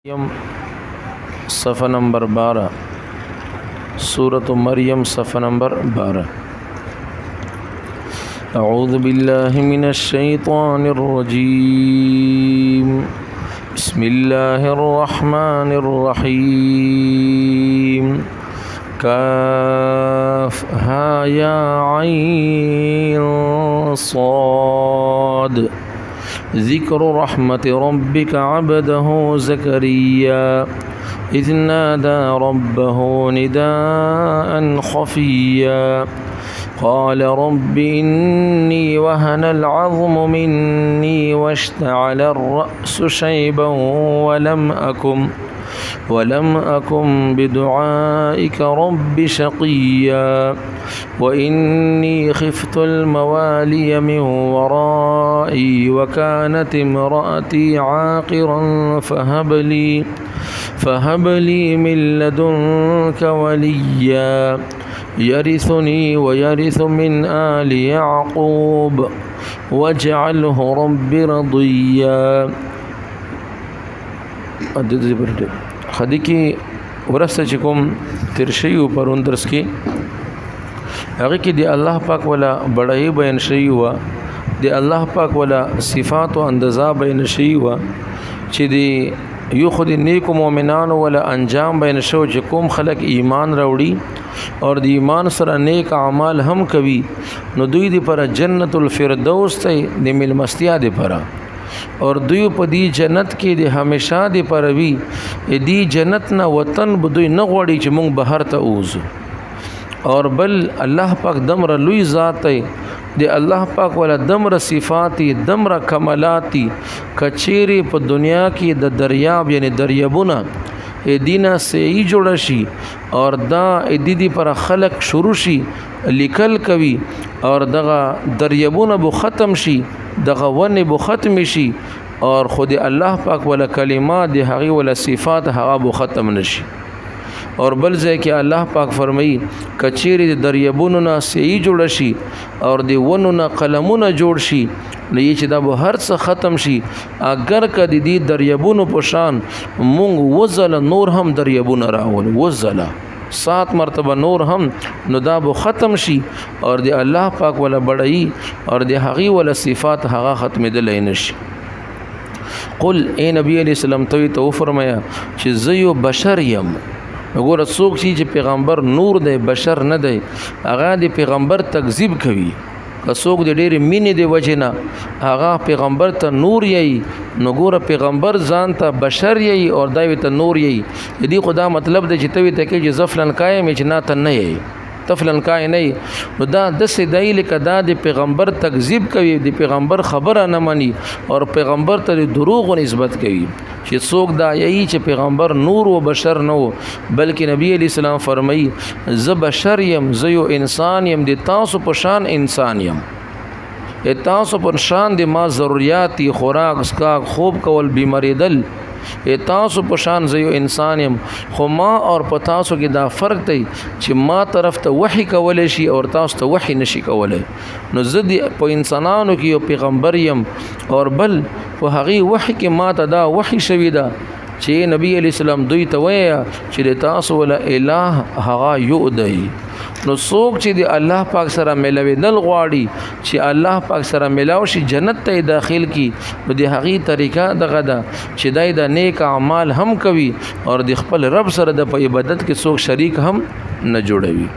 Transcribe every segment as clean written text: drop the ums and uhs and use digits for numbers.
मरियम सफ़ा नंबर 12 सूरत मरियम सफ़ा नंबर 12। अऊज़ु बिल्लाहि मिनश शैतानिर रजीम बिस्मिल्लाहिर रहमानिर रहीम काफ हा या ऐन साद ज़िक्र रहमत रब्बिक अब्दहु ज़करिया इज़ नादा रब्बहु निदाअन खफ़िया क़ाल रब्बि इन्नी वहनल अज़्मु मिन्नी वश्तअलर रअसु शैबन वलम अकुम बिदुआइक रब्बि शक़िया वइन्नी ख़िफ़्तुल मवालिय मिन वराई वकानत इम्रअती आक़िरन फ़हबली मिन लदुनक वलिय्या यरिसुनी वयरिसु मिन आलि याक़ूब वजअलहु रब्बि रदिय्या। खदी की वरस से कोम तिरशई ऊपर उन्दरस की अगे की दे अल्लाह पाक वाला बड़ाई बयान शई हुआ दे अल्लाह पाक वाला सिफ़ात व अंदज़ा बयान शई हुआ छि दे यू खुद नेक मोमिनान वाला अंजाम बयान शो छि कोम खलक ईमान रावड़ी और द ईमान सरा नेक अमाल हम कवी नो दुई दे पर जन्नतुल फिरदौस ते दे मिल मस्तिया दे पर और दुई पदी जन्नत के दे हमेशा दे परवी दी जन्नत ना वतन बुदुई न गड़ी च मुंग बहर त ऊज़ और बल अल्लाह पाक दमर लुई ज़ात दे अल्लाह पाक वाला दमर सिफ़ाती दमर कमलाती कचेरे प दुनिया की द दरियाब यानी दरियाबुना ए दीना से ही जोड़शी और दा ए दीदी पर खलक शुरूशी लिखल कवि और दगा दरियाबुना बु ख़त्म शी दगा वन बु ख़त्म शी और ख़ुद अल्लाह पाक वाला कलिमात दे हगी वाला सिफ़ात हगा बु ख़त्म नशी और बल जे कि अल्लाह पाक फरमाई कचेरी दे दरियाबुना से ही जोड़शी और दे वनुना कलमुना जोड़शी ये चिदा वो हर से ख़त्म शी अगर कदी दी दरियाबुन पोशान मुंग वज़ल नूर हम दरियाबुन रावल वज़ला 7 मरतबा नूर हम नुदा वो ख़त्म शी और दे अल्लाह पाक वाला बड़ाई और दे हगी वाला सिफ़ात हगा ख़त्म दिलनशी कुल ए नबी अलैहिस्सलाम तो फरमाया कि ज़यो बशर यम गोर सोक ची जे पैगम्बर नूर दे बशर न दे आगा दे पैगम्बर तकज़ीब कवी कसोक दे डेरे मीने दे वजना आगा पैगम्बर त नूर यही न गोर पैगम्बर जानता बशर यही और दावी त नूर यही यदि खुदा मतलब दे चितवी तक जे ज़फ़लन काए में जना त नहीं तफलन काए नहीं दा दस दाई लिका दा दे पैगम्बर तकज़ीब कवी दे पैगम्बर ख़बर न मनी और पैगम्बर त दुरूग निस्बत कवी कि सोक दा यही च पैगम्बर नूर व बशर न हो बल्कि नबी अलैहिस्सलाम फरमाई ज़ बशर यम ज़यो इंसान यम दे तासु पशान इंसान यम ए तासु पशान दे मा ज़रूरियाती खुराक उसका खूब कवल बीमारी दल ए तासु पशान ज़यो इंसान यम खो माँ और पतासु की दा फ़र्क तई कि माँ तरफ तो वही कवले शी और तासु तो वही नशी कवले न ज़द प इंसानों की पैगम्बर यम और बल वो हगी वही के माँ तदा वही शवीदा चे नबी अलैहिस्सलाम दुई तवया चे तासु वाला इलाह हगा युदई नो सोक चे दे अल्लाह पाक सरा मिलावे दल गवाड़ी चे अल्लाह पाक सरा मिलावशी जन्नत ते दाखिल की नो दे हगी तरीका दगदा चे दाई दा नेक अमाल हम कवी और दे खपल रब सर द प इबादत के सोक शरीक हम न जोड़वी।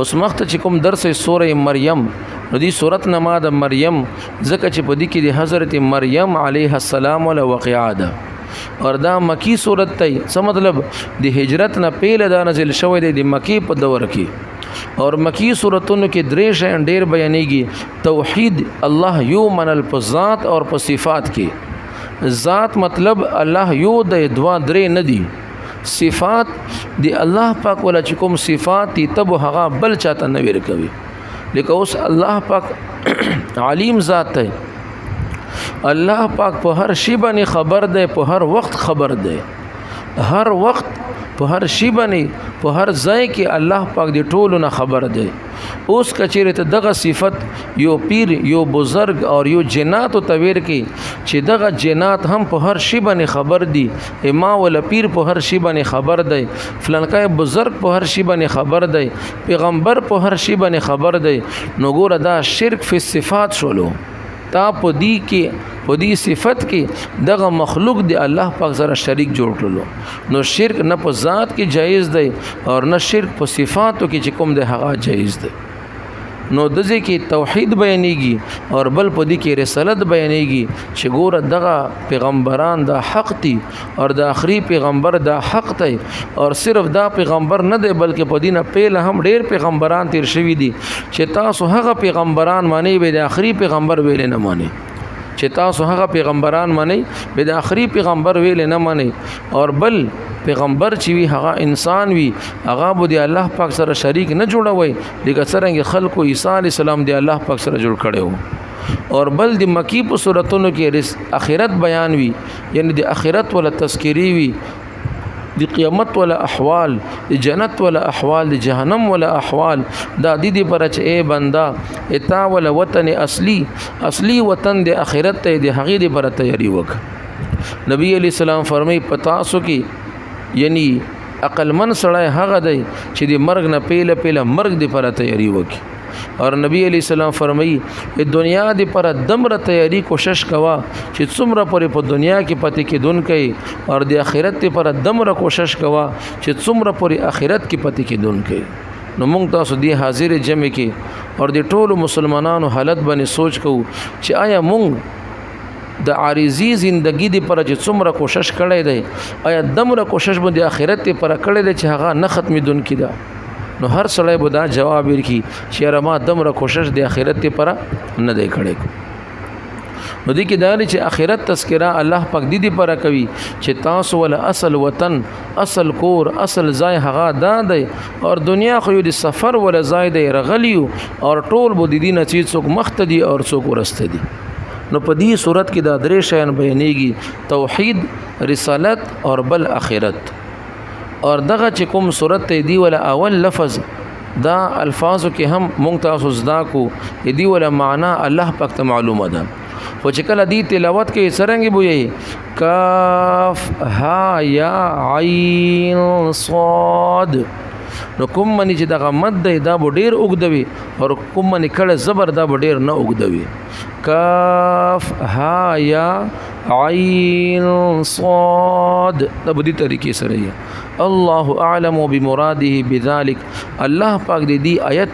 उस वक्त चिकुम दरस सूरह मरियम नदी सूरत नमाद मरियम ज़का चे पदी की दे हज़रत मरियम अलैहिस्सलाम वाला वक़ियादा और दा मकी सूरत तई स मतलब दी हिजरत न पहले दा नज़िल शवे दे मकी प दौर की और मकी सूरतों के द्रेश हैं डेर बयानेगी तौहीद अल्लाह यू मनल प ज़ात और प सिफ़ात की ज़ात मतलब अल्लाह यू दे दुआ द्रे नदी सिफ़ात दी अल्लाह पाक वाला चिकुम सिफ़ात ती तब हगा बल चाहता नवीर कभी लेकिन उस अल्लाह पाक आलिम ज़ात है अल्लाह पाक पर हर शिबनी ख़बर दे पर हर वक्त ख़बर दे हर वक्त पर हर शिबनी पर हर ज़य के अल्लाह पाक दे टोल न ख़बर दे اوس کچېره ته دغه صفت یو پیر یو بزرگ او یو جنات او تویر کې چې دغه جنات هم په هر شی باندې خبر دي، ما ول پیر په هر شی باندې خبر دی، فلانکای بزرگ په هر شی باندې خبر دی، پیغمبر په هر شی باندې خبر دی، نو ګوره دا شرک فی صفات شولو. تا په دې کې په دې صفت کې دغه مخلوق دی الله پاک سره شریک جوړ کړلو. نو شرک نه په ذات کې جایز دی او نه شرک په صفاتو کې چې کوم دی هغه جایز دی. نو د دې کې توحید بیانېږي او بل په دې کې رسالت بیانېږي چې ګوره دغه پیغمبران دا حق دي او د آخري پیغمبر دا حق دی او صرف دا پیغمبر نه دی بلکې په دینه پیله هم ډیر پیغمبران تیر شوي دي چې تاسو هغه پیغمبران مانی به د آخري پیغمبر ویل نه مانی، چې تاسو هغه پیغمبران مانی به د آخري پیغمبر ویل نه مانی. او بل پیغمبر چې وی هغه انسان وی هغه به د الله پاک سره شریک نه جوړوي لکه څنګه خلکو عیسی علی السلام د الله پاک سره جوړ کړو. او بل د مکی په سوراتونو کې اخرت بیان وی یعنی د اخرت ولا تذکری وی، د قیامت ولا احوال، د جنت ولا احوال، د جهنم ولا احوال. دا د دې پر چې اے بندا اتا ولا وطن اصلي وطن د اخرت ته د هغې د پر تیاری وک. نبی علیہ السلام فرمای پتاسو کې یعنی عقل من سړی هغه دی چې د مرګ نه پیله مرګ د پر تیاری وکي. اور نبی علیہ السلام فرمایي دنیا د پر دمره تیاری کوشش کوا چې څومره پرې په دنیا کې پاتې کېدون کوي او د آخرت پر دمره کوشش کوا چې څومره پرې آخرت کې پاتې کېدون کوي. نو موږ تاسو دی حاضر جمع کې اور د ټولو مسلمانانو حالت باندې سوچ کوو چې آیا موږ د عارضی زندگی دی پر چې څومره کوشش کړی دی آیا دمره کوشش باندې آخرت پر کړی دی چې هغه نه ختمېدون کی ده. نو هر سړی به دا جواب ورکړي چې ما دمره کوشش د آخرت پر نه دی کړی. نو دې کې دا چې آخرت تذکرہ الله پاک دې پر کوي چې تاسو ول اصل وطن اصل کور اصل ځای هغه دا دی او دنیا خو د سفر ول ځای دی رغلیو او ټول بو دې نه چې څوک مختدي او څوک ورسته دي. نو په دې صورت کې دا درې شیان بیانېږي توحید، رسالت او بل آخرت. اور دغه چې کوم صورت ته دی ولا اول لفظ دا الفاظو کې هم مونږ تاسو زدا کو دی ولا معنا الله پاک ته معلومه ده. خو چې کله دی تلاوت کې سرنګي بوي کاف ها یا عین صاد، نو کوم منی چې دغه مد دی دا به ډیر اوږدوي او کوم منی کله زبر دا به ډیر نه اوږدوي. کاف ها یا عین صاد دا به دې طریقې سره یې. الله اعلم بمراده بذلك، الله پاک دې آیت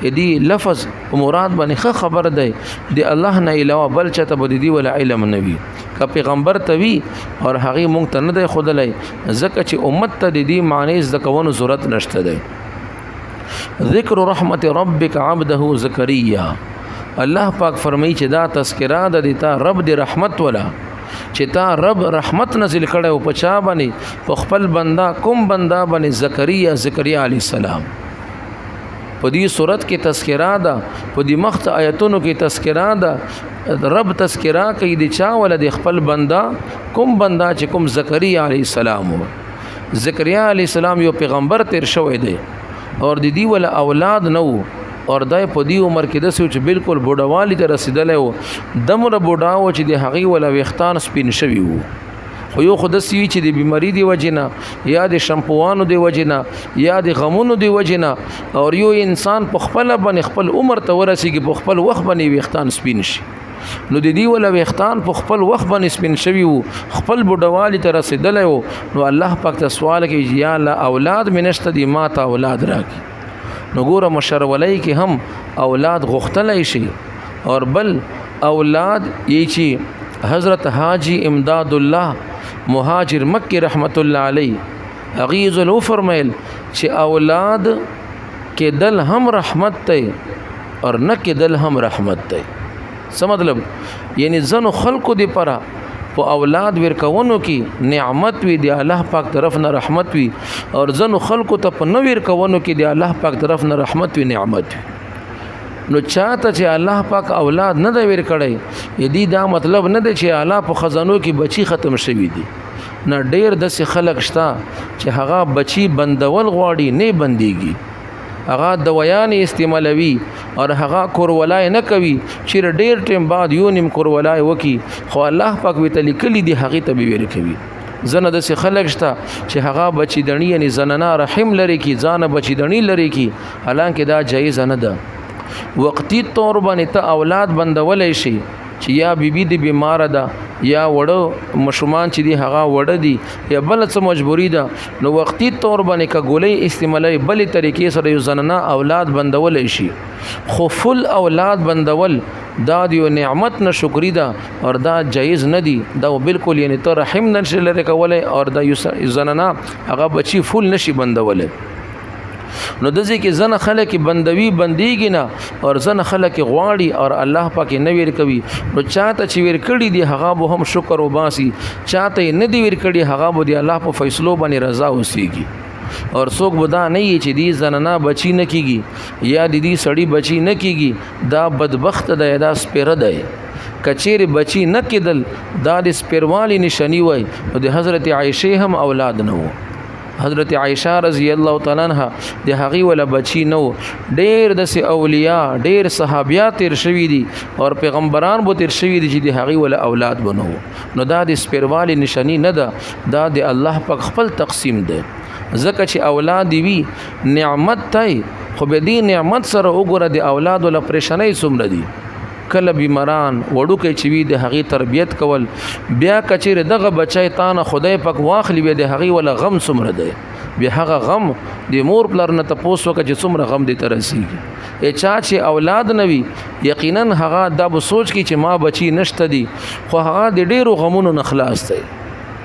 دې لفظ او مراد باندې خبر دی د الله نه علاوه بل چاته به دې ولا علم نه وي. که پیغمبر ته وي او هغه مونږ ته نه دی خودلای ځکه چې امت ته دې معنی ز کونو ضرورت نشته دی. ذکر رحمت ربک عبده زکریا، الله پاک فرمایي چې دا تذکرہ د دې تا رب دې رحمت ولا چې تا رب رحمت نازل کړي او پچا باندې په خپل بندا کوم بندا باندې زکریا علی السلام. په دې صورت کې تذکرہ ده، په دې مخت آیتونو کې تذکرہ ده. رب تذکرہ کوي د چا ول د خپل بندا کوم بندا چې کوم زکریا علی السلام. زکریا علی السلام یو پیغمبر تیر شوی دی اور د دې ول اولاد نو اور دای په دې عمر کې د سوچ بالکل بوډاوالی ته رسیدلې و دمر بوډا و چې د هغې ولا ویختان سپین شوی وو. خو یو خود سی چې د بیماری دی وجنه یا د شمپوانو دی وجنه یا د غمونو دی وجنه اور یو انسان په خپل باندې خپل عمر ته ورسیږي په خپل وخت باندې ویختان سپین شي. نو د دې ولا ویختان په خپل وخت باندې سپین شوی وو خپل بوډاوالی ته رسیدلې و. نو الله پاک ته سوال کوي یا الله اولاد منشت دی ما ته اولاد راکړي. نو ګوره مشرولای کې هم اولاد غختلای شي اور بل اولاد یې چې حضرت حاجی امداد الله مهاجر مکی رحمت الله علی اغیز لو فرمایل چې اولاد کې دل هم رحمت ته اور نه کې دل هم رحمت ته. څه مطلب؟ یعنی زنو خلقو دی پره په اولاد ورکونو کې نعمت وی دی الله پاک طرف نه رحمت وی اور زنو خلقو ته په نو ورکونو کې دی الله پاک طرف نه رحمت وی نعمت وی. نو چاته چې الله پاک اولاد نه دی ورکړی یدي دا مطلب نه دی چې الله په خزانو کې بچی ختم شوی دی. نه ډیر داسې خلق شته چې هغه بچی بندول غواړي نه بنديږي هغه دویان استعمالوي او هغه کورولای نه کوي چې ډیر ټیم بعد یو نیم کورولای وکي خو الله پاک وی تل کلی دی هغه ته ویل کوي زنه د خلک شته چې هغه بچی دنی یعنی زنانه رحم لري کی ځان بچی دنی لري کی حالانکه دا جایز نه ده وقتی طور باندې ته اولاد بندولای شي چې یا بیبي دی بیمار ده یا وړو مشومان چې دی هغه وړه دی یا بل څه مجبوری ده نو وقتی طور باندې کا ګولې استعمالي بلې طریقې سره یو زنانه اولاد بندولای شي خو فل اولاد بندول دا دیو نعمت نه شکری ده او دا جایز نه دی دا بالکل یعنی ته رحم نشي لري کولای او دا یو زنانه هغه بچی فل نشي بندولای نو د ځکه زنه خلک بندوي بنديږي نه او زنه خلک غواړي او الله پاک نه ویر کوي نو چاته چې ویر کړي دی هغه به هم شکر وباسي چاته نه دی ویر کړي هغه به دی الله په فیصلو باندې رضا اوسيږي اور څوک بدا نه یي چې دی زنانه بچی نه کیږي یا دی سړی بچی نه کیږي دا بدبخت ده دا سپیره ده کچیر بچی نه کېدل دا د سپیروالی نشانی وای او د حضرت عائشه هم اولاد نه وو حضرت عائشہ رضی الله تعالی عنها د هغه ولا بچی نو ډیر د اولیاء ډیر صحابیات تیر شوی دي او پیغمبران بو تیر شوی دي چې د هغه ولا اولاد بنو نو دا د سپیروالی نشانی نه ده دا د الله پاک خپل تقسیم ده زکه چې اولاد وی نعمت تای خو به دې نعمت سره وګوره د اولاد ولا پریشانای څومره دي کله بیماران وړو کې چې وی د هغه تربیت کول بیا کچیر دغه بچای تانه خدای پاک واخلی وی د هغه ولا غم سمره دی بیا هغه غم د مور پلار نه تاسو کې چې سمره غم دي ترسيږي چا چې اولاد نوي یقینا هغه د سوچ کې چې ما بچی نشته دي خو هغه د ډیرو غمونو نه خلاص دی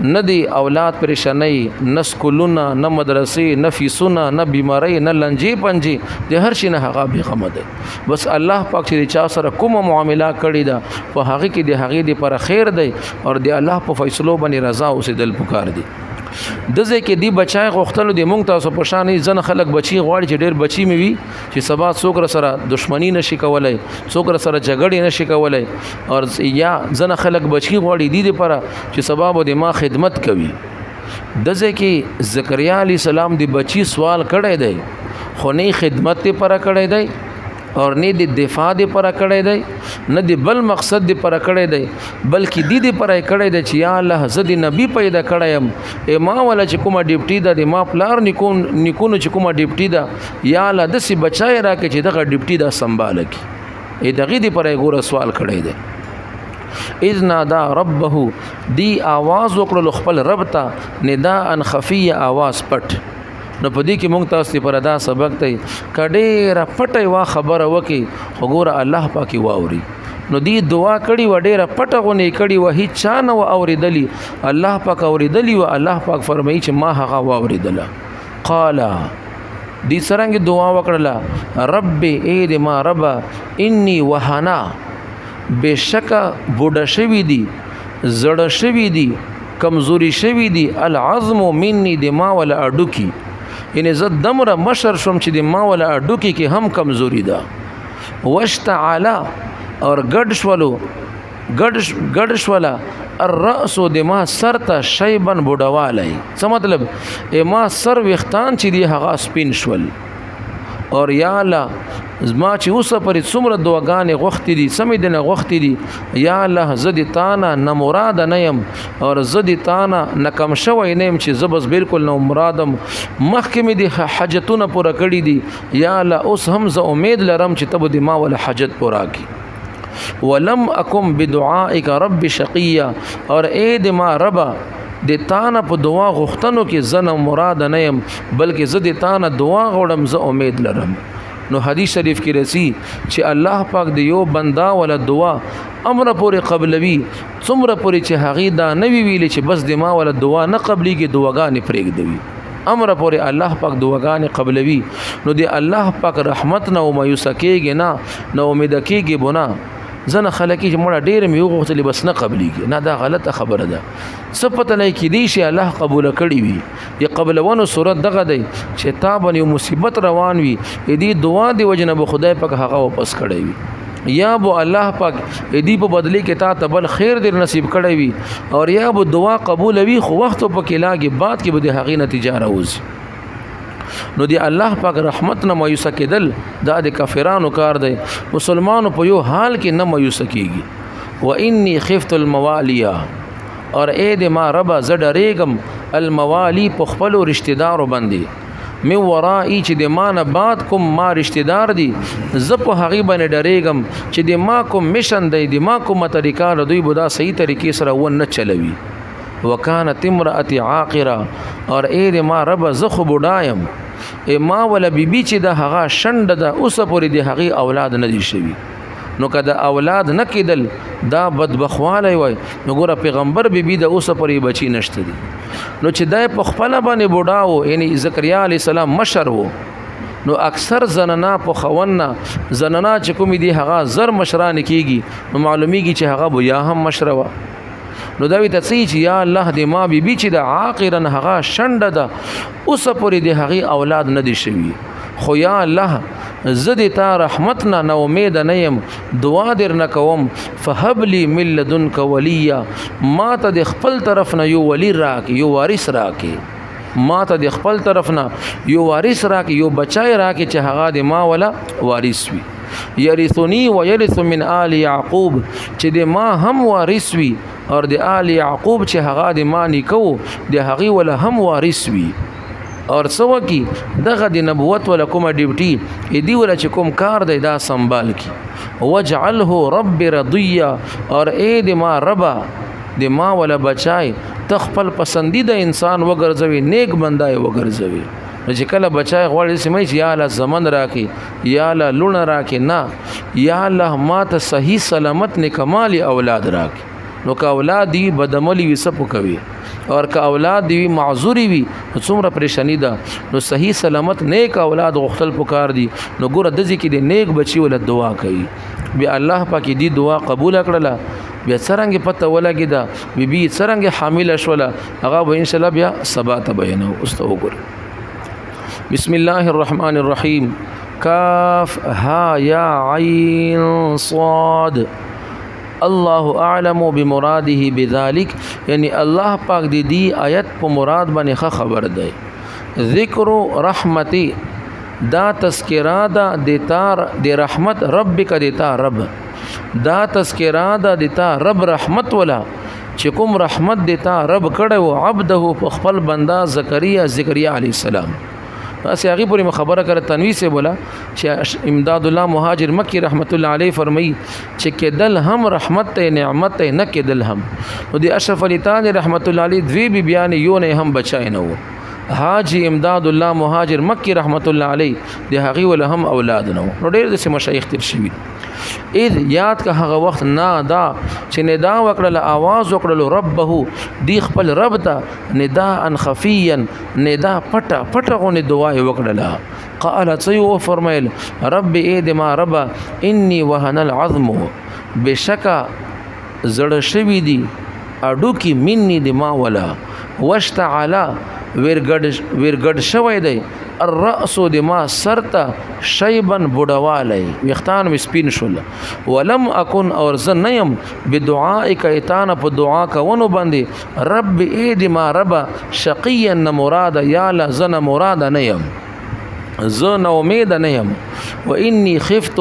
نه دی اولاد پریشانای نه سکولونه نه مدرسې نه فیسونه نه بیماری نه لنجې پنجې د هر شي نه هغه به غم ده بس الله پاک چې چا سره کومه معامله کړی ده په هغه کې د هغه د پر خیر دی او د الله په فیصلو باندې رضا اوسېدل پکار دي د ځکه دی بچای غوښتلو د مونږ تاسو په شان ځن خلک بچي غواړي چې ډېر بچي مې وي چې سبا څوک سره دښمنی نشي کولای څوک سره جګړې نشي کولای او یا ځن خلک بچي غواړي د دې لپاره چې سبا به ما خدمت کوي د ځکه زکریا علی السلام دی بچي سوال کړی دی خو نه خدمت لپاره کړی دی اور نه د دفاع لپاره کړی دی نه د بل مقصد لپاره کړی دی بلکې د دې لپاره کړی دی چې یا الله زه د نبی پیدا کړم ما ولا چې کومه ډیپټي ده د ما پلار نیکونو چې کومه ډیپټي ده یا الله د سی بچای راکې چې دغه ډیپټي دا سنبال کی دغه دې لپاره ګوره سوال کړی دی اذ نادا ربه دی आवाज وکړل خپل رب ته نداء خفیه आवाज پټ نو په دې کې مونږ تاسو پر ادا سبق ته کډېره پټه وا خبره وکي وګوره الله پاکي واوري نو دې دعا کړي و ډېره پټه غونې کړي و هیڅ چا نه اوریدلی الله پاک اوریدلی و الله پاک فرمایي چې ما هغه واوریدله قال دې څنګه دعا وکړه رب ای دې ما رب انی وهنا بشکا بوډه شوی دی زړه شوی دی کمزوري شوی دی العظم مني دما ولا اډوکی یعنی زه دمره مشر شوم چې د ما ولا اډوکی کې هم کمزوري ده واشتعلا اور ګډ شولا الراس د ما سر ته شیبن بوډوالای څه مطلب ما سر وختان چې دی هغه سپین شول اور یا الله زما چې اوسه پرې څومره دعاګانې غوښتې دي سمې دې نه غوښتې دي یا الله زه دې تانه نه مراده نه یم اور زه دې تانه نه کم شوی نه یم چې زه بس بالکل نه مرادم مخکې مې دې حاجتونه پوره کړي دي یا الله اوس هم زه امید لرم چې ته به دې ما ولا حاجت پوره کړي ولم اکم بدعائک رب شقیا اور اے دې ما ربا د تانه په دعا غوښتنو کې زنه مراد نه يم بلکې زه د تانه دعا غوړم زه امید لرم نو حدیث شریف کې رسی چې الله پاک د یو بندا ولا دعا امر پورې قبلوي څومره پورې چې هغه دا نوی ویل چې بس د ما ولا دعا نه قبليږي دعاګانې پرېږدوي امر پورې الله پاک دعاګانې قبلوي نو د الله پاک رحمت نه او مایوس کېږي نه نو امید کېږي بنا زنه خلکی چې مړه ډېر مې وغوښتلې بس نه قبليږي نه دا غلطه خبره ده صفت نه کې دي چې الله قبول کړي وي یا قبلونو صورت دغه دی چې تا باندې مصیبت روان وي دې دعا دی وجنه به خدای پاک هغه واپس کړي وي یا بو الله پاک دې په بدلی کې تا ته بل خیر در نصیب کړي وي اور یا بو دعا قبول وي خو وخت په کې لاګي بعد کې به د هغې نتیجه راوځي نو دی الله پاک رحمت نه مایوس کېدل دا د کافرانو کار دی. مسلمانو په یو حال کې نه مایوس کېږي. و انی خفت الموالیا اور اے د ما ربا زه ډرېږم الموالی په خپلو رشتہ دارو باندې من ورائي چې د ما نه بعد کوم ما رشتہ دار دي زه په هغې باندې ډرېږم چې د ما کوم مشن دی د ما کومه طریقه له دوی به دا صحیح طریقې سره ونه چلوي. وکانت امرأتي عاقره اور اے د ما ربه زه خو بوډا یم ای ما ولا بیبي چې د هغه شنډه ده اوسه پورې د هغې اولاد نه دي شوي. نو که د اولاد نه کېدل دا بدبخوالی وای نو ګوره پیغمبر بیبي د اوسه پورې بچي نشته دي. نو چې دی په خپله باندې بوډا و یعنی زکریا علیه السلام مشر و نو اکثر زننا په خون نه زننا چې کومې دي هغه زر مشرانې کېږي نو معلومیږي چې هغه به یا هم مشره وه. نو دا وی ته چې یا الله د ما بیبي چې د عاقرن هغه شنډه ده اوسه پورې د هغې اولاد نه دي شوي. خو یا الله زه د تا رحمت نه نا امیده نه یم دعا در نه کوم فهب لی من لدنک ولیا ما ته د خپل طرف نه یو ولی راکې یو وارث راکې ما ته د خپل طرف نه یو وارث راکې یو بچای راکې چې هغه د ما ولا وارث وي. یرثنی و یرث من آل یعقوب چې د ما هم وارث وي اور د آل یعقوب چې هغه د ما نیکو د هغې ولا هم وارث وي. اور سو کی دغه د نبوت ولا کومه ډیوټي دی ولا چې کوم کار دی دا سنبال کی. وجعله رب رضیا اور اے د ما ربا د ما ولا بچای تخپل پسندیده انسان وګرځوي نیک بندای وګرځوي. چې کله بچای غواړي سمې چې یا الله زمن راکې یا الله لونه راکې نه یا الله ما ته صحیح سلامت نکمال اولاد راکې. نو که اولاد دی بدعملی وي سپو کوي اور که اولاد دی معذوری وي څومره پریشانی ده. نو صحیح سلامت نیک اولاد غختل پکار دي. نو ګوره دځي کې د نیک بچي ول دعا کوي بیا الله پاک دی دعا قبول کړله. بیا څرنګه پته ولګی دا بیبي څرنګه حامل شوله هغه به ان شاء الله بیا سبا ته بیانو. اوس ته وګوره بسم الله الرحمن الرحیم کاف ها یا عین صاد الله اعلم بمراده بذلك یعنی الله پاک دی آیت په مراد باندې خبر دی. ذکر رحمتی دا تذکرہ دا دیتا دی رحمت ربک دیتا رب دا تذکرہ دا دیتا رب رحمت ولا چې کوم رحمت دیتا رب کړو عبده په خپل بندا زکریا علیه السلام. بس هغه پورې خبره کړه تنوی سے بولا چې امداد الله مهاجر مکی رحمت الله علیه فرمایي چې کېدل هم رحمت ته نعمت ته نه کېدل هم. نو دی اشرف علی تاني رحمت الله علیه دوی بی بیان یو نه هم بچای نه وو. حاجی امداد الله مهاجر مکی رحمت الله علیه دی هغه ول هم اولاد نه وو. نو ډېر د مشایخ تر شوی اذ یاد که هغه وخت نادا چې ندا وکړه आवाज وکړه ربه دی خپل رب ته ندا ان خفیا ندا پټه غونې دعا وکړه. قال سيو فرمایل رب اے د ما رب انی وهن العظم بشکا زړه شوی دی اډو کی منی د ما ولا واشتعلا ورګډ شوی دی الرأس د ما سرتا شیبن بډوالی وختان می سپین شول. ولم اكن اور زنیم بدعائک ایتان په دعا کوونو باندې رب اے د ما رب شقیا مراد یا لا زن مراد نیم زن امید نیم. و انی خفت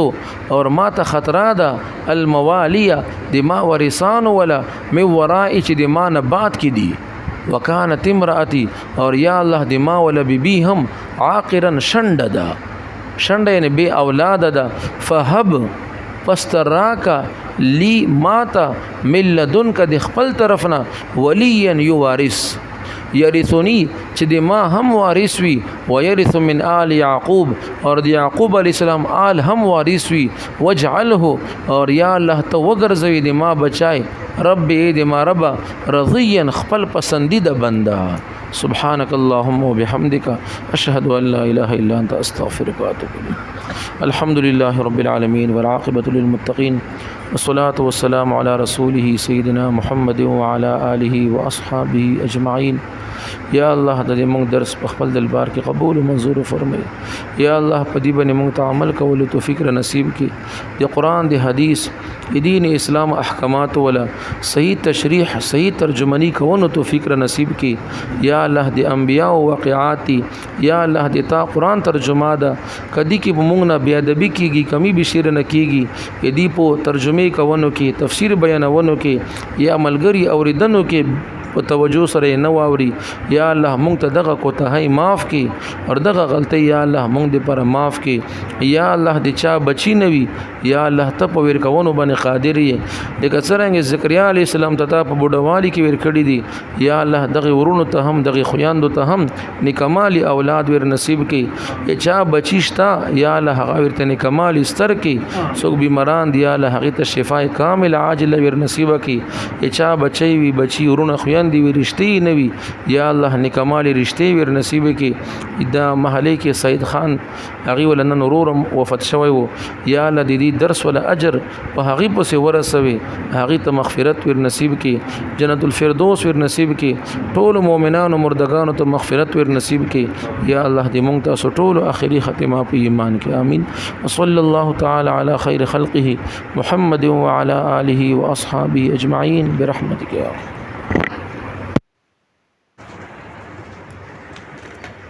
اور ما ته خطرا ده الموالیه د ما ورثان ولا من ورائی چې د ما نه بعد کی دی. وکانت امرأتی اور یا الله د ما ولا بیبی هم عاقرا شنډه ده شنډه یعنی بے اولاد ده. فهب پستراکا لی ماتا من لدنک د خپل طرفنا ولیا یو وارث یرثنی چې د ما هم وارث وي و یرث من آل یعقوب اور د یعقوب علیہ السلام آل هم وارث وي. وجعله اور یا الله ته وګرځوي د ما بچای رب اے د ما رب رضیا خپل پسندیده بندا. سبحانك اللهم وبحمدك اشهد ان لا اله الا انت استغفرك واتوب اليك. الحمد لله رب العالمين والعاقبة للمتقين والصلاة والسلام على رسوله سيدنا محمد وعلى آله وأصحابه أجمعين. یا الله د موږ درس په خپل دربار کې قبول او منظور فرمایي یا الله په دې باندې موږ ته عمل کول او توفیق را نصیب کړي د قران د حدیث دین اسلام احکامات ولا صحیح تشریح صحیح ترجمانی کوونو توفیق را نصیب کړي یا الله د انبیاء او واقعات یا الله د تا قران ترجمه ده کدی کې موږ نه بیا ادبی کیږي کمی بشیر نه کیږي یدی په ترجمه کوونو کې تفسیر بیانونو کې یا ملګری اوریدنو کې په توجه سره نه واوري یا الله مونږ ته دغه کوتاهی معاف کړي او دغه غلطي یا الله مونږ دې پر معاف کړي یا الله دې چا بچی نوي یا الله ته په ور کوونو باندې قادر یې دغه څنګه زکریا علی السلام ته په بوډوالي کې ور کړی دي یا الله دغه ورونو ته هم دغه خویاندو ته هم نکمال اولاد ور نصیب کړي چا بچیشتا یا الله هغه ورته نکمال استر کړي څوک بیماران دی یا الله هغه ته شفای کامل عاجل ور نصیب کړي چا بچي وی بچی ورونو دی وی رشتي نوي یا الله نکمال رشتي ور نصیب کی دا محله کې سید خان هغه ولنن نورم وفات شوی وو یا الله دې درس ولا اجر په هغه پسې ورسوي هغه ته مغفرت ور نصیب کی جنت الفردوس ور نصیب کی ټول مؤمنان او مردگان ته مغفرت ور نصیب کی یا الله دې مونږ ته ټول اخري ختمه په ایمان کې امين وصلى الله تعالى على خير خلقه محمد وعلى اله واصحابه اجمعين برحمتك يا رب